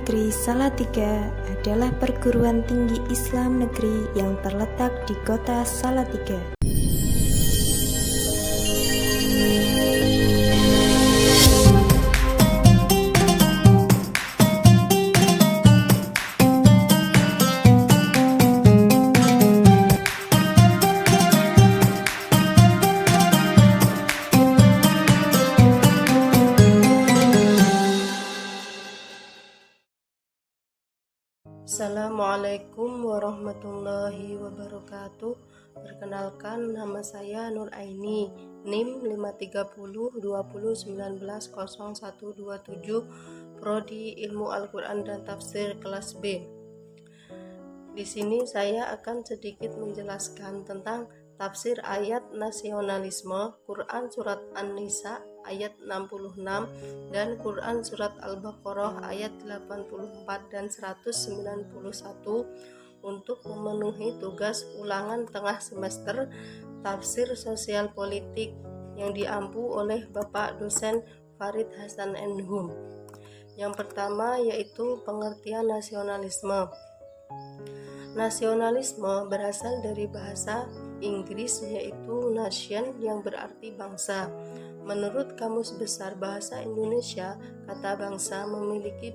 Negeri Salatiga adalah perguruan tinggi Islam negeri yang terletak di kota Salatiga. Assalamualaikum warahmatullahi wabarakatuh. Perkenalkan, nama saya Nur Aini, NIM 53020190127, Prodi Ilmu Al-Quran dan Tafsir kelas B. Di sini saya akan sedikit menjelaskan tentang tafsir ayat nasionalisme Quran Surat An-Nisa ayat 66 dan Quran Surat Al-Baqarah ayat 84 dan 191 untuk memenuhi tugas ulangan tengah semester tafsir sosial politik yang diampu oleh Bapak Dosen Farid Hasan Enhum. Yang pertama yaitu pengertian nasionalisme. Nasionalisme berasal dari bahasa Inggris yaitu nation yang berarti bangsa. Menurut Kamus Besar Bahasa Indonesia, kata bangsa memiliki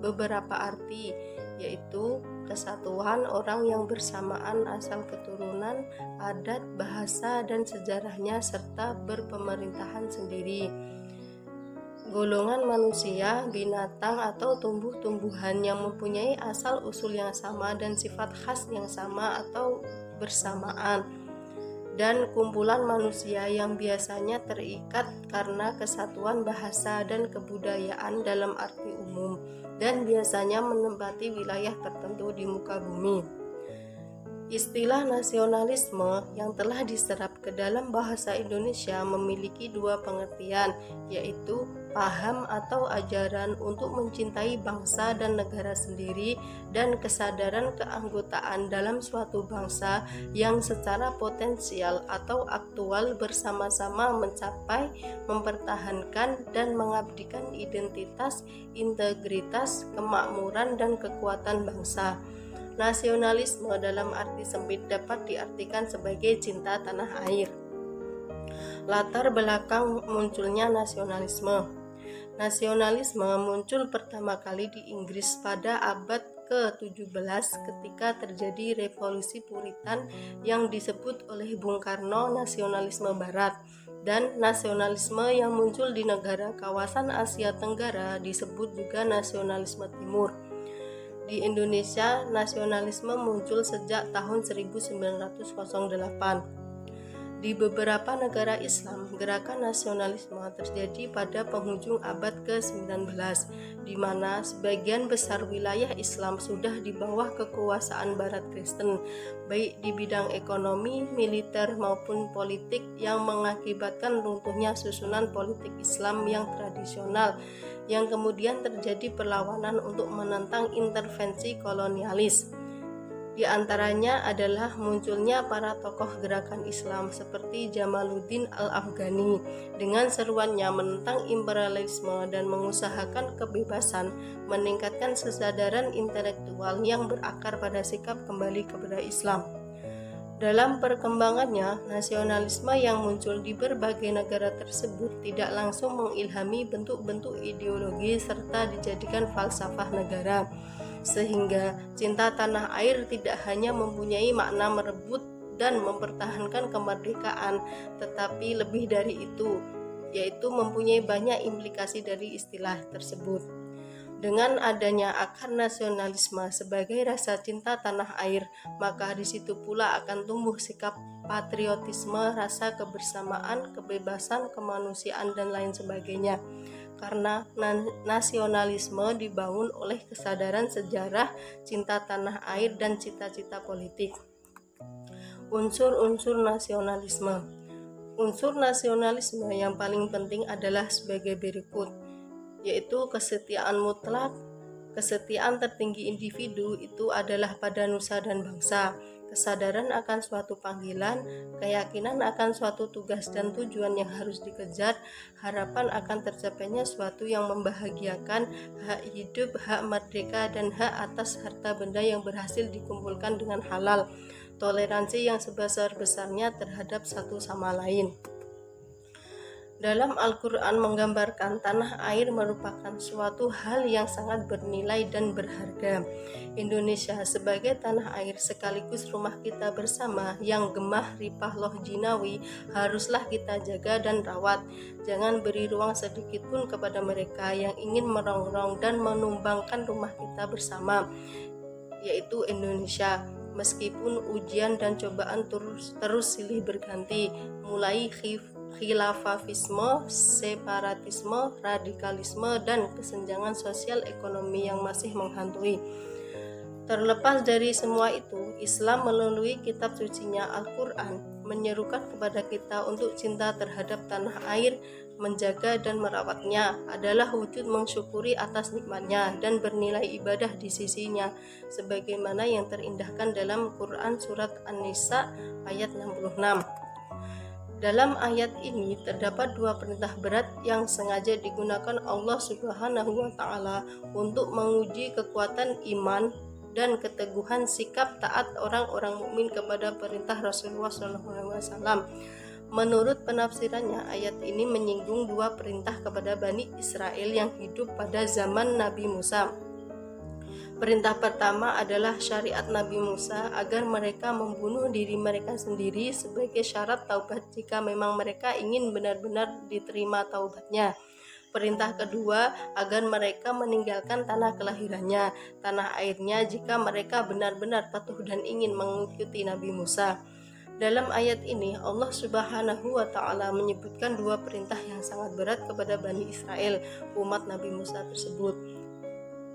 beberapa arti, yaitu kesatuan orang yang bersamaan asal keturunan, adat, bahasa, dan sejarahnya serta berpemerintahan sendiri. Golongan manusia, binatang, atau tumbuh-tumbuhan yang mempunyai asal-usul yang sama dan sifat khas yang sama atau bersamaan, dan kumpulan manusia yang biasanya terikat karena kesatuan bahasa dan kebudayaan dalam arti umum dan biasanya menempati wilayah tertentu di muka bumi. Istilah nasionalisme yang telah diserap ke dalam bahasa Indonesia memiliki dua pengertian, yaitu paham atau ajaran untuk mencintai bangsa dan negara sendiri dan kesadaran keanggotaan dalam suatu bangsa yang secara potensial atau aktual bersama-sama mencapai, mempertahankan, dan mengabdikan identitas, integritas, kemakmuran, dan kekuatan bangsa. Nasionalisme dalam arti sempit dapat diartikan sebagai cinta tanah air. Latar belakang munculnya nasionalisme. Nasionalisme muncul pertama kali di Inggris pada abad ke-17 ketika terjadi revolusi Puritan yang disebut oleh Bung Karno nasionalisme barat, dan nasionalisme yang muncul di negara kawasan Asia Tenggara disebut juga nasionalisme timur. Di Indonesia, nasionalisme muncul sejak tahun 1908. Di beberapa negara Islam, gerakan nasionalisme terjadi pada penghujung abad ke-19, di mana sebagian besar wilayah Islam sudah di bawah kekuasaan Barat Kristen, baik di bidang ekonomi, militer, maupun politik, yang mengakibatkan runtuhnya susunan politik Islam yang tradisional, yang kemudian terjadi perlawanan untuk menentang intervensi kolonialis. Di antaranya adalah munculnya para tokoh gerakan Islam seperti Jamaluddin Al-Afghani dengan seruannya menentang imperialisme dan mengusahakan kebebasan, meningkatkan kesadaran intelektual yang berakar pada sikap kembali kepada Islam. Dalam perkembangannya, nasionalisme yang muncul di berbagai negara tersebut tidak langsung mengilhami bentuk-bentuk ideologi serta dijadikan falsafah negara, sehingga cinta tanah air tidak hanya mempunyai makna merebut dan mempertahankan kemerdekaan, tetapi lebih dari itu, yaitu mempunyai banyak implikasi dari istilah tersebut. Dengan adanya akar nasionalisme sebagai rasa cinta tanah air, maka di situ pula akan tumbuh sikap patriotisme, rasa kebersamaan, kebebasan, kemanusiaan, dan lain sebagainya. Karena nasionalisme dibangun oleh kesadaran sejarah, cinta tanah air, dan cita-cita politik. Unsur-unsur nasionalisme. Unsur nasionalisme yang paling penting adalah sebagai berikut, yaitu kesetiaan mutlak. Kesetiaan tertinggi individu itu adalah pada nusa dan bangsa. kesadaran akan suatu panggilan, keyakinan akan suatu tugas dan tujuan yang harus dikejar, harapan akan tercapainya suatu yang membahagiakan, hak hidup, hak merdeka, dan hak atas harta benda yang berhasil dikumpulkan dengan halal, toleransi yang sebesar-besarnya terhadap satu sama lain. Dalam Al-Quran menggambarkan tanah air merupakan suatu hal yang sangat bernilai dan berharga. Indonesia sebagai tanah air sekaligus rumah kita bersama yang gemah ripah loh jinawi haruslah kita jaga dan rawat. Jangan beri ruang sedikit pun kepada mereka yang ingin merongrong dan menumbangkan rumah kita bersama, yaitu Indonesia. Meskipun ujian dan cobaan terus silih berganti, mulai khilafafisme, separatisme, radikalisme, dan kesenjangan sosial ekonomi yang masih menghantui. Terlepas dari semua itu, Islam melalui kitab sucinya Al-Quran menyerukan kepada kita untuk cinta terhadap tanah air, menjaga dan merawatnya adalah wujud mensyukuri atas nikmatnya dan bernilai ibadah di sisinya, sebagaimana yang terindahkan dalam Quran Surat An-Nisa ayat 66. Dalam ayat ini terdapat dua perintah berat yang sengaja digunakan Allah Subhanahu wa Ta'ala untuk menguji kekuatan iman dan keteguhan sikap taat orang-orang mukmin kepada perintah Rasulullah SAW. Menurut penafsirannya, ayat ini menyinggung dua perintah kepada Bani Israel yang hidup pada zaman Nabi Musa. Perintah pertama adalah syariat Nabi Musa agar mereka membunuh diri mereka sendiri sebagai syarat taubat jika memang mereka ingin benar-benar diterima taubatnya. Perintah kedua agar mereka meninggalkan tanah kelahirannya, tanah airnya jika mereka benar-benar patuh dan ingin mengikuti Nabi Musa. Dalam ayat ini Allah Subhanahu wa Ta'ala menyebutkan dua perintah yang sangat berat kepada Bani Israel, umat Nabi Musa tersebut.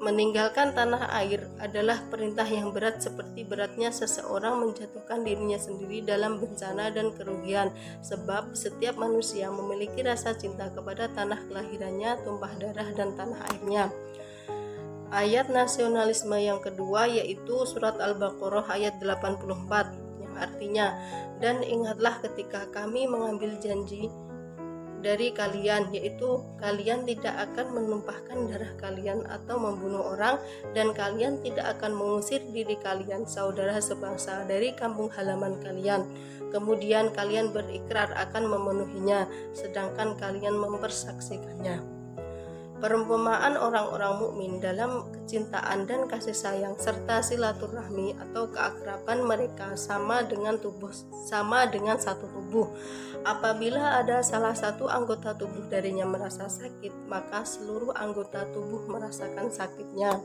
Meninggalkan tanah air adalah perintah yang berat seperti beratnya seseorang menjatuhkan dirinya sendiri dalam bencana dan kerugian, sebab setiap manusia memiliki rasa cinta kepada tanah kelahirannya, tumpah darah dan tanah airnya. Ayat nasionalisme yang kedua yaitu surat Al-Baqarah ayat 84 yang artinya, dan ingatlah ketika kami mengambil janji dari kalian, yaitu kalian tidak akan menumpahkan darah kalian atau membunuh orang, dan kalian tidak akan mengusir diri kalian saudara sebangsa dari kampung halaman kalian. Kemudian kalian berikrar akan memenuhinya, sedangkan kalian mempersaksikannya. Perumpamaan orang-orang mukmin dalam kecintaan dan kasih sayang serta silaturahmi atau keakraban mereka sama dengan satu tubuh. Apabila ada salah satu anggota tubuh darinya merasa sakit, maka seluruh anggota tubuh merasakan sakitnya.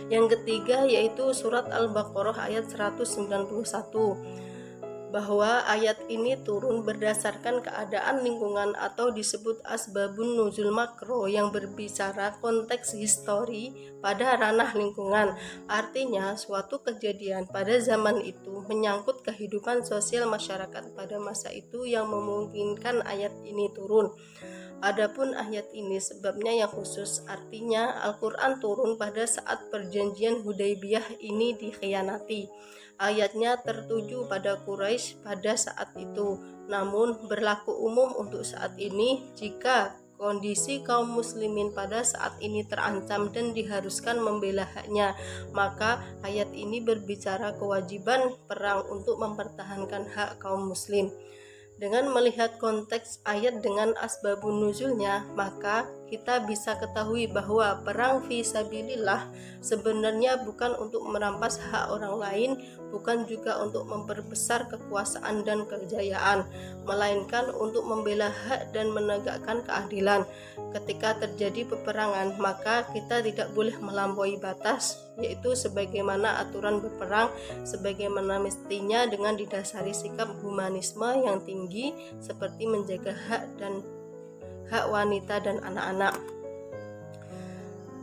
Yang ketiga yaitu surat Al-Baqarah ayat 191. Bahwa ayat ini turun berdasarkan keadaan lingkungan atau disebut asbabun nuzul makro yang berbicara konteks histori pada ranah lingkungan. Artinya suatu kejadian pada zaman itu menyangkut kehidupan sosial masyarakat pada masa itu yang memungkinkan ayat ini turun. Adapun ayat ini sebabnya yang khusus, artinya Al-Quran turun pada saat perjanjian Hudaybiyah ini dikhianati. Ayatnya tertuju pada Quraisy pada saat itu, namun berlaku umum untuk saat ini jika kondisi kaum muslimin pada saat ini terancam dan diharuskan membela haknya, maka ayat ini berbicara kewajiban perang untuk mempertahankan hak kaum muslim. Dengan melihat konteks ayat dengan asbabun nuzulnya, maka kita bisa ketahui bahwa perang fi sabilillah sebenarnya bukan untuk merampas hak orang lain, bukan juga untuk memperbesar kekuasaan dan kejayaan, melainkan untuk membela hak dan menegakkan keadilan. Ketika terjadi peperangan, maka kita tidak boleh melampaui batas, yaitu sebagaimana aturan berperang, sebagaimana mestinya dengan didasari sikap humanisme yang tinggi seperti menjaga hak wanita dan anak-anak.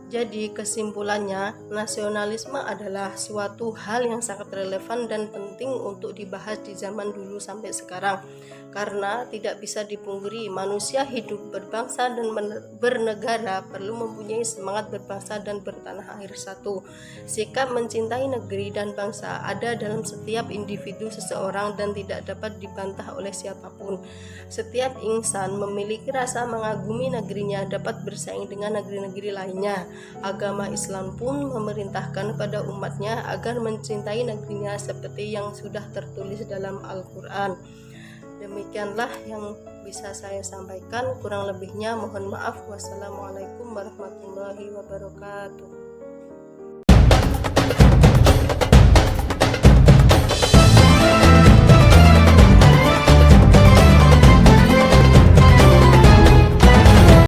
Jadi kesimpulannya, nasionalisme adalah suatu hal yang sangat relevan dan penting untuk dibahas di zaman dulu sampai sekarang. karena tidak bisa dipungkiri manusia hidup berbangsa dan bernegara perlu mempunyai semangat berbangsa dan bertanah air satu. Sikap mencintai negeri dan bangsa ada dalam setiap individu seseorang dan tidak dapat dibantah oleh siapapun. Setiap insan memiliki rasa mengagumi negerinya dapat bersaing dengan negeri-negeri lainnya. Agama Islam pun memerintahkan pada umatnya agar mencintai negerinya seperti yang sudah tertulis dalam Al-Quran. Demikianlah yang bisa saya sampaikan, kurang lebihnya mohon maaf. Wassalamualaikum warahmatullahi wabarakatuh.